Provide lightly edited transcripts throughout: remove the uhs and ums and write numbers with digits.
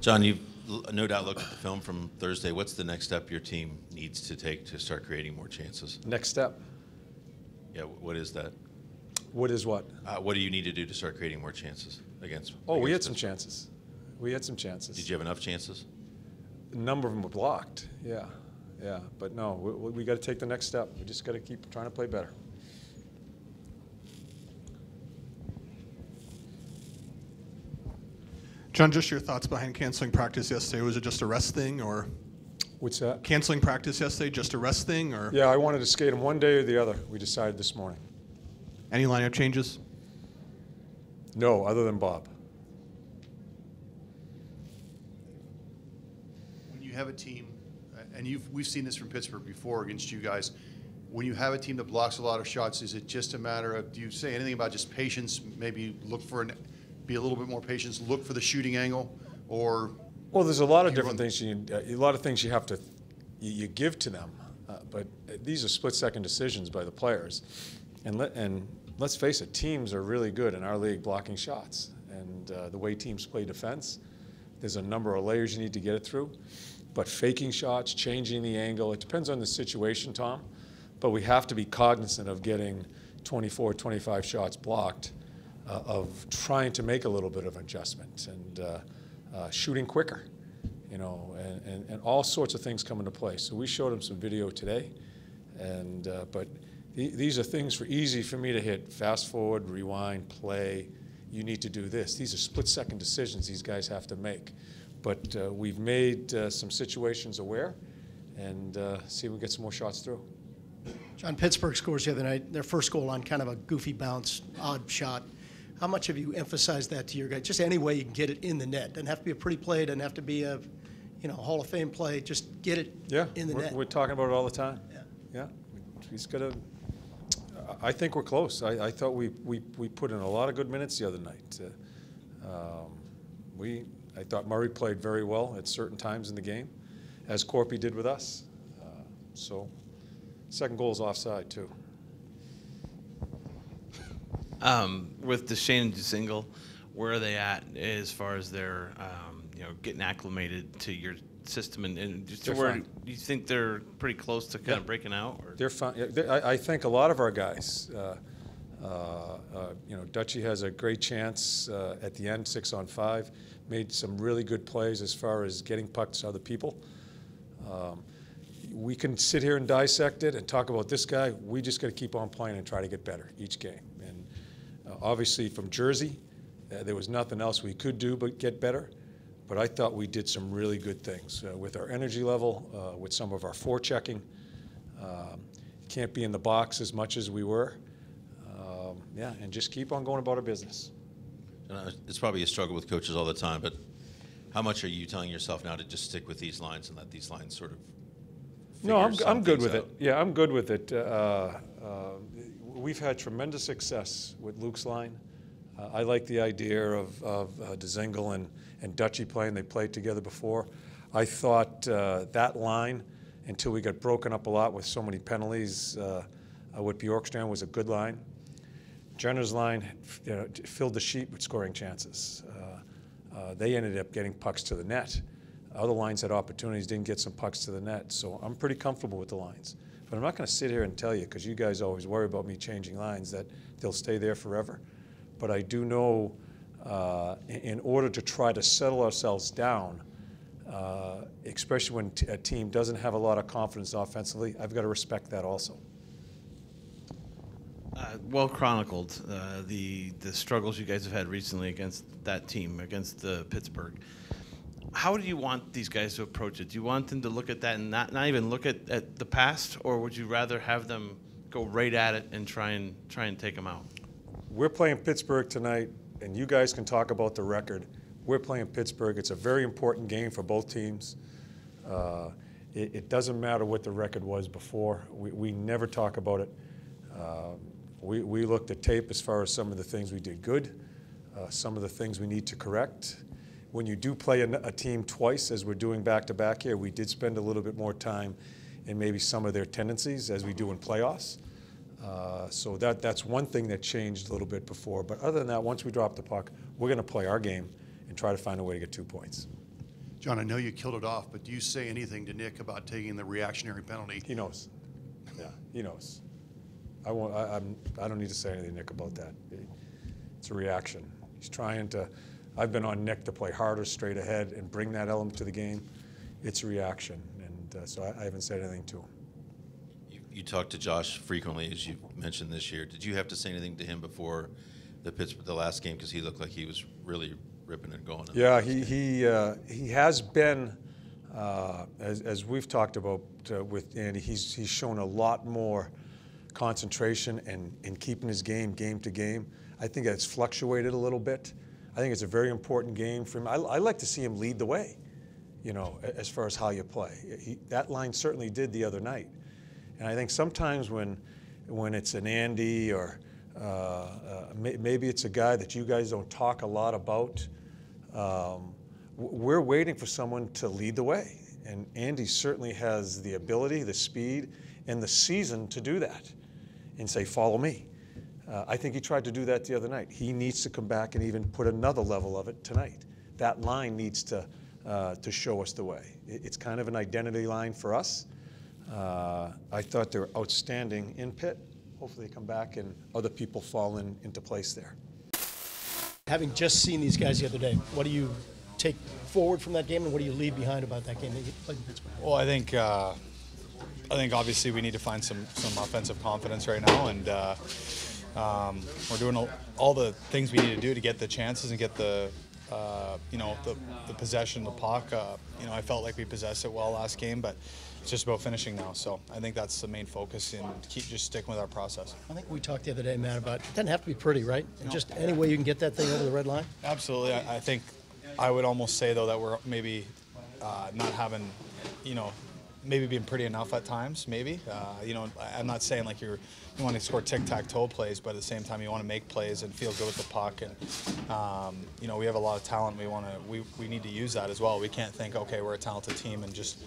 John, you've no doubt looked at the film from Thursday. What's the next step your team needs to take to start creating more chances? Next step? Yeah, what is that? What is what? What do you need to do to start creating more chances against? We had some chances. We had some chances. Did you have enough chances? A number of them were blocked, yeah. But no, we got to take the next step. We just got to keep trying to play better. John, just your thoughts behind canceling practice yesterday. Was it just a rest thing, or? What's that? Canceling practice yesterday, just a rest thing, or? Yeah, I wanted to skate them one day or the other. We decided this morning. Any lineup changes? No, other than Bob. When you have a team, and we've seen this from Pittsburgh before against you guys, when you have a team that blocks a lot of shots, is it just a matter of, do you say anything about just patience, maybe be a little bit more patient, look for the shooting angle, or? Well, there's a lot of different things. A lot of things you have to give to them, but these are split-second decisions by the players. And let's face it, teams are really good in our league blocking shots. And the way teams play defense, there's a number of layers you need to get it through. But faking shots, changing the angle, it depends on the situation, Tom. But we have to be cognizant of getting 24, 25 shots blocked, of trying to make a little bit of adjustment and shooting quicker, and all sorts of things come into play. So we showed them some video today, but these are things easy for me to hit. Fast forward, rewind, play. You need to do this. These are split-second decisions these guys have to make. But we've made some situations aware, and see if we can get some more shots through. John, Pittsburgh scores the other night, their first goal on kind of a goofy bounce, odd shot. How much have you emphasized that to your guys? Just any way you can get it in the net. Doesn't have to be a pretty play, doesn't have to be a Hall of Fame play. Just get it in the net. We're talking about it all the time. Yeah. He's got to. I think we're close. I thought we put in a lot of good minutes the other night. I thought Murray played very well at certain times in the game, as Corpy did with us. So, second goal is offside too. With Duchene and Dzingel, where are they at as far as their, getting acclimated to your system? And just where do you think they're pretty close to kind of breaking out? Or? They're fine. I think a lot of our guys, Dutchie has a great chance at the end, 6-on-5, made some really good plays as far as getting pucks to other people. We can sit here and dissect it and talk about this guy. We just got to keep on playing and try to get better each game. And obviously from Jersey, there was nothing else we could do but get better. But I thought we did some really good things with our energy level, with some of our forechecking. Can't be in the box as much as we were. And just keep on going about our business. It's probably a struggle with coaches all the time, but how much are you telling yourself now to just stick with these lines and let these lines sort of No, I'm good with it. Yeah, I'm good with it. We've had tremendous success with Luke's line. I like the idea of Dzingel and Dutchie playing. They played together before. I thought that line, until we got broken up a lot with so many penalties with Bjorkstrand, was a good line. Jenner's line filled the sheet with scoring chances. They ended up getting pucks to the net. Other lines had opportunities, didn't get some pucks to the net. So I'm pretty comfortable with the lines. But I'm not going to sit here and tell you, because you guys always worry about me changing lines, that they'll stay there forever. But I do know in order to try to settle ourselves down, especially when a team doesn't have a lot of confidence offensively, I've got to respect that also. Well chronicled, the struggles you guys have had recently against that team, against Pittsburgh. How do you want these guys to approach it? Do you want them to look at that and not even look at the past, or would you rather have them go right at it and try and take them out? We're playing Pittsburgh tonight, and you guys can talk about the record. We're playing Pittsburgh. It's a very important game for both teams. It doesn't matter what the record was before. We never talk about it. We looked at tape as far as some of the things we did good, some of the things we need to correct. When you do play a team twice, as we're doing back-to-back here, we did spend a little bit more time in maybe some of their tendencies, as we do in playoffs. So that's one thing that changed a little bit before. But other than that, once we drop the puck, we're going to play our game and try to find a way to get 2 points. John, I know you killed it off, but do you say anything to Nick about taking the reactionary penalty? He knows. Yeah, he knows. I won't. I don't need to say anything, Nick, about that. It's a reaction. He's trying to. I've been on Nick to play harder, straight ahead, and bring that element to the game. It's a reaction, and so I haven't said anything to him. You talk to Josh frequently, as you mentioned this year. Did you have to say anything to him before the last game, because he looked like he was really ripping and going? Yeah, he has been, as we've talked about with Andy, he's shown a lot more concentration and keeping his game to game. I think that's fluctuated a little bit. I think it's a very important game for him. I like to see him lead the way, you know, as far as how you play. That line certainly did the other night. And I think sometimes when it's an Andy or maybe it's a guy that you guys don't talk a lot about, we're waiting for someone to lead the way. And Andy certainly has the ability, the speed, and the season to do that and say, follow me. I think he tried to do that the other night. He needs to come back and even put another level of it tonight. That line needs to show us the way. It's kind of an identity line for us. I thought they were outstanding in Pitt. Hopefully they come back and other people fall into place there. Having just seen these guys the other day, what do you take forward from that game, and what do you leave behind about that game that you played in Pittsburgh? Well, I think obviously we need to find some offensive confidence right now, and we're doing all the things we need to do to get the chances and get the possession of the puck. I felt like we possessed it well last game, but it's just about finishing now. So I think that's the main focus, and keep just sticking with our process. I think we talked the other day, Matt, about it doesn't have to be pretty, right? No. Just any way you can get that thing over the red line? Absolutely. I think I would almost say, though, that we're maybe not having, maybe being pretty enough at times, maybe. I'm not saying like you want to score tic-tac-toe plays, but at the same time you want to make plays and feel good with the puck. And, we have a lot of talent. We need to use that as well. We can't think, okay, we're a talented team and just,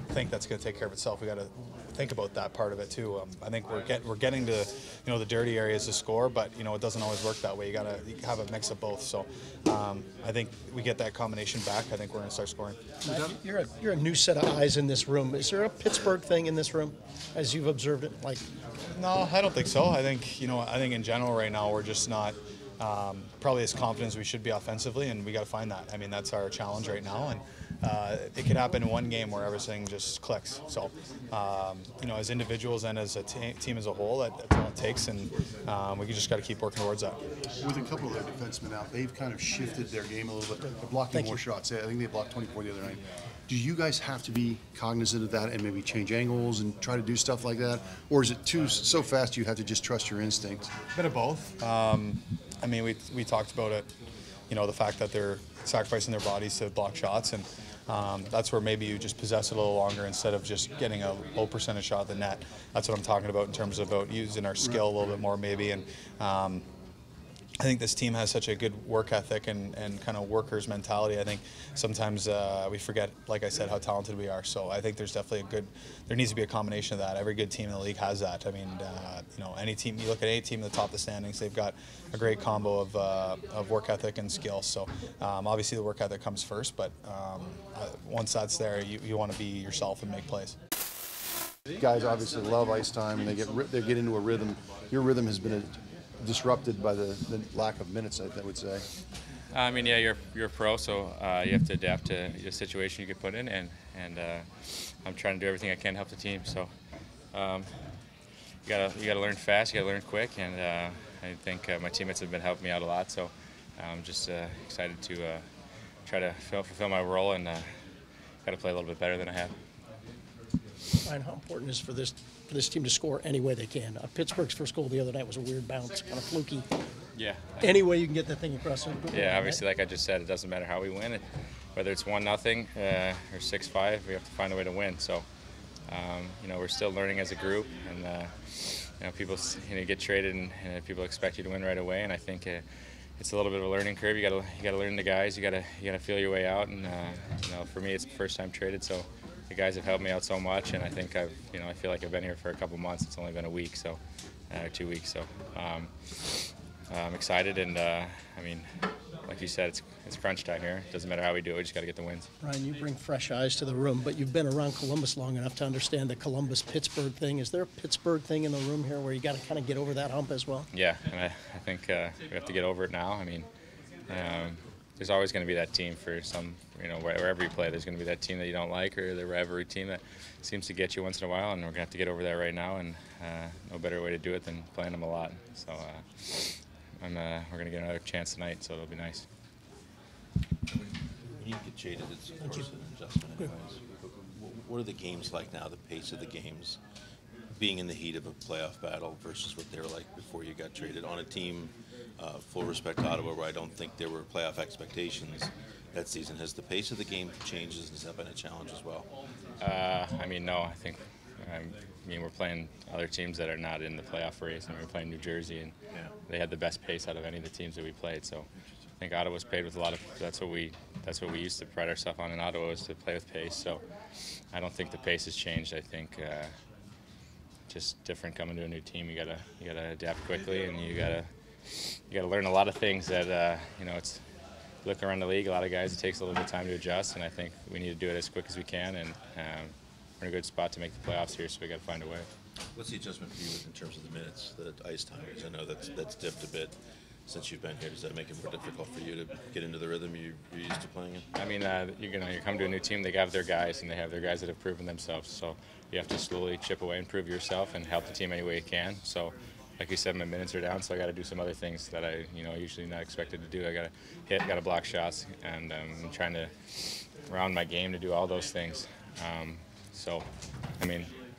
think that's going to take care of itself. We got to think about that part of it too. I think we're getting to, the dirty areas to score, but, it doesn't always work that way. You have a mix of both. So I think we get that combination back. I think we're going to start scoring. Matt, you're a new set of eyes in this room. Is there a Pittsburgh thing in this room as you've observed it? No, I don't think so. I think in general right now we're just not probably as confident as we should be offensively, and we got to find that. I mean, that's our challenge right now, and it could happen in one game where everything just clicks. So, as individuals and as a team as a whole, that's all it takes, and we just got to keep working towards that. With a couple of their defensemen out, they've kind of shifted their game a little bit. They're blocking more shots. I think they blocked 24 the other night. Do you guys have to be cognizant of that and maybe change angles and try to do stuff like that? Or is it so fast you have to just trust your instincts? A bit of both. We talked about it, the fact that they're sacrificing their bodies to block shots, and that's where maybe you just possess it a little longer instead of just getting a low percentage shot at the net. That's what I'm talking about in terms of about using our skill a little bit more maybe. And I think this team has such a good work ethic and kind of workers mentality. I think sometimes we forget, like I said, how talented we are. So I think there's definitely there needs to be a combination of that. Every good team in the league has that. I mean, any team, you look at any team at the top of the standings, they've got a great combo of work ethic and skill. So obviously the work ethic comes first, but once that's there, you want to be yourself and make plays. Guys obviously love ice time, and they get into a rhythm. Your rhythm has been disrupted by the lack of minutes, I would say. You're a pro, so you have to adapt to the situation you get put in, and I'm trying to do everything I can to help the team. So you gotta learn fast, you gotta learn quick, and I think my teammates have been helping me out a lot. So I'm just excited to try to fulfill my role, and got to play a little bit better than I have. Ryan, how important is for this team to score any way they can? Pittsburgh's first goal the other night was a weird bounce, kind of fluky. Yeah. Any way you can get that thing across the Yeah, obviously, like I just said, it doesn't matter how we win. Whether it's 1-0 or 6-5, we have to find a way to win. So, we're still learning as a group, and people get traded, and people expect you to win right away. And I think it's a little bit of a learning curve. You got to learn the guys. You got to feel your way out. And for me, it's the first time traded, so. The guys have helped me out so much, and I think I feel like I've been here for a couple months. It's only been a week, or 2 weeks. So I'm excited, and like like you said, it's crunch time here. It doesn't matter how we do it. We just got to get the wins. Ryan, you bring fresh eyes to the room, but you've been around Columbus long enough to understand the Columbus-Pittsburgh thing. Is there a Pittsburgh thing in the room here where you got to kind of get over that hump as well? Yeah, and I think we have to get over it now. I mean, there's always going to be that team for some, wherever you play, there's going to be that team that you don't like or the rivalry team that seems to get you once in a while, and we're going to have to get over that right now, and no better way to do it than playing them a lot. So we're going to get another chance tonight, so it'll be nice. When you get jaded, it's of course an adjustment anyways. What are the games like now, the pace of the games, being in the heat of a playoff battle versus what they were like before you got traded on a team, full respect to Ottawa, where I don't think there were playoff expectations that season? Has the pace of the game changed? Has that been a challenge as well? I mean, no, I think, we're playing other teams that are not in the playoff race, and we're playing New Jersey, and they had the best pace out of any of the teams that we played. So I think Ottawa's played with a lot of. That's what we used to pride ourselves on in Ottawa, is to play with pace. So I don't think the pace has changed. I think just different coming to a new team. You gotta adapt quickly, and you gotta learn a lot of things that it's. Look around the league, a lot of guys, it takes a little bit of time to adjust, and I think we need to do it as quick as we can, and we're in a good spot to make the playoffs here, so we got to find a way. What's the adjustment for you in terms of the minutes, the ice time? Because I know that's dipped a bit since you've been here. Does that make it more difficult for you to get into the rhythm you're used to playing in? I mean, you come to a new team, they have their guys, and they have their guys that have proven themselves, so you have to slowly chip away and prove yourself and help the team any way you can. So, like you said, my minutes are down, so I got to do some other things that I, usually not expected to do. I got to hit, got to block shots, and I'm trying to round my game to do all those things. So,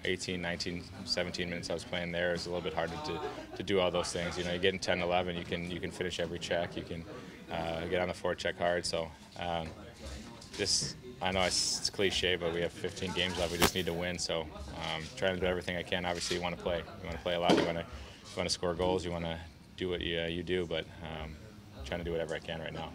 18, 19, 17 minutes I was playing there is a little bit harder to do all those things. You get in 10, 11, you can finish every check, you can get on the forecheck hard. So, I know it's cliche, but we have 15 games left. We just need to win. So, trying to do everything I can. Obviously, you want to play. You want to play a lot. You want to score goals. You want to do what you do, but trying to do whatever I can right now.